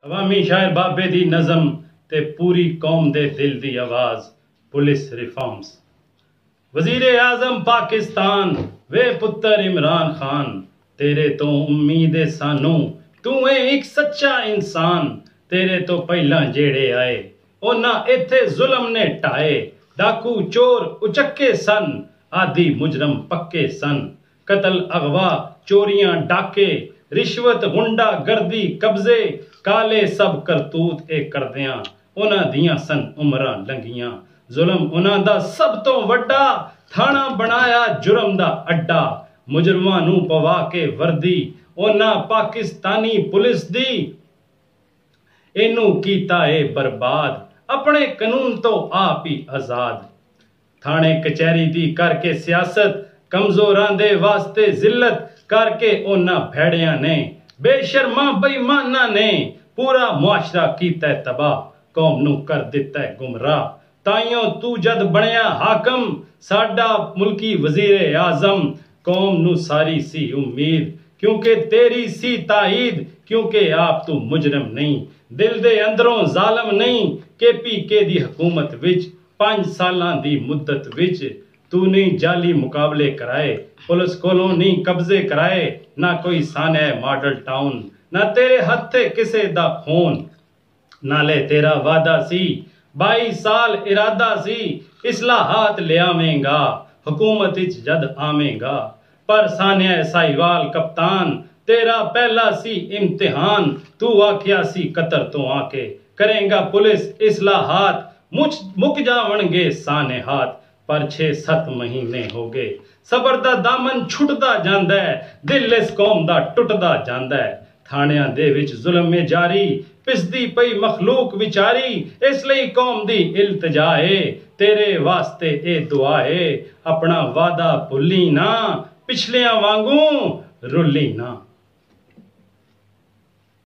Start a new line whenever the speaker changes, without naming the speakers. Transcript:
अवामी शायर बाबे दी नज़म ते पूरी कौम दे दिल दी आवाज़ पुलिस रिफॉर्म्स। वज़ीर आज़म पाकिस्तान वे पुत्तर इमरान खान, तेरे तो उम्मीद है सानू, तू है एक सच्चा इंसान। तेरे तो पहला जेड़े आए उन्हां इत्थे जुल्म ने ढाए, डाकू चोर उचक्के सन, आदि मुजरम पक्के सन। कतल अगवा चोरियां डाके, रिश्वत गुंडा गर्दी कब्जे, काले सब करतूत ए करदियां उन्हां दियां सन उमरां लंघियां। जुल्म उन्हां दा सब तो वड्डा, थाना बनाया जुर्म दा अड्डा। मुजरमां नूं पवा के वर्दी उन्हां पाकिस्तानी पुलिस दी, इनू कीता ए बर्बाद, अपने कानून तो आप ही आजाद। थाने कचहरी दी करके सियासत, कमजोरां दे वास्ते जिल्लत करके उन्हां भैड़ियां ने, बेशर्मा बेईमाना ने पूरा मुआशरा कीता तबाह, कौम नूं कर दिता गुमराह। ताइयों तू जद बनया हाकम, साडा मुल्की वजीर आजम, कौम नूं सारी सी उम्मीद, क्योंकि तेरी सी ताईद, क्योंकि आप तू मुजरम नहीं, दिल दे अंदरों जालम नहीं। KPK दी हुकूमत विच 5 सालां दी मुद्दत विच तू नहीं जाली मुकाबले कराए, पुलिस कोलों नहीं कब्जे कराए, ना कोई साने मॉडल टाउन, ना तेरे हत्थे किसे दा खून। नाले तेरा वादा सी 22 साल इरादा सी, इस्लाहात लियावेंगा हुकूमत विच जद आवेंगा। पर सानिया साहिवाल कप्तान, तेरा पहला सी इम्तिहान, तू आख्या सी कतर तो आके करेंगा पुलिस इस्लाहात, मुक जावणगे साने हाथ। पर 6-7 महीने हो गए, सबर दा दामन छुटदा जांदा है, दिल इस कौम दा टुटदा जांदा है। थाणियां दे विच जुल्म में जारी, पिसदी पई मखलूक विचारी, इसलिए कौम दी इल्तिजा है, तेरे वास्ते ए दुआ है, अपना वादा भुल्ली ना, पिछलियां वांगू रुल्ली ना।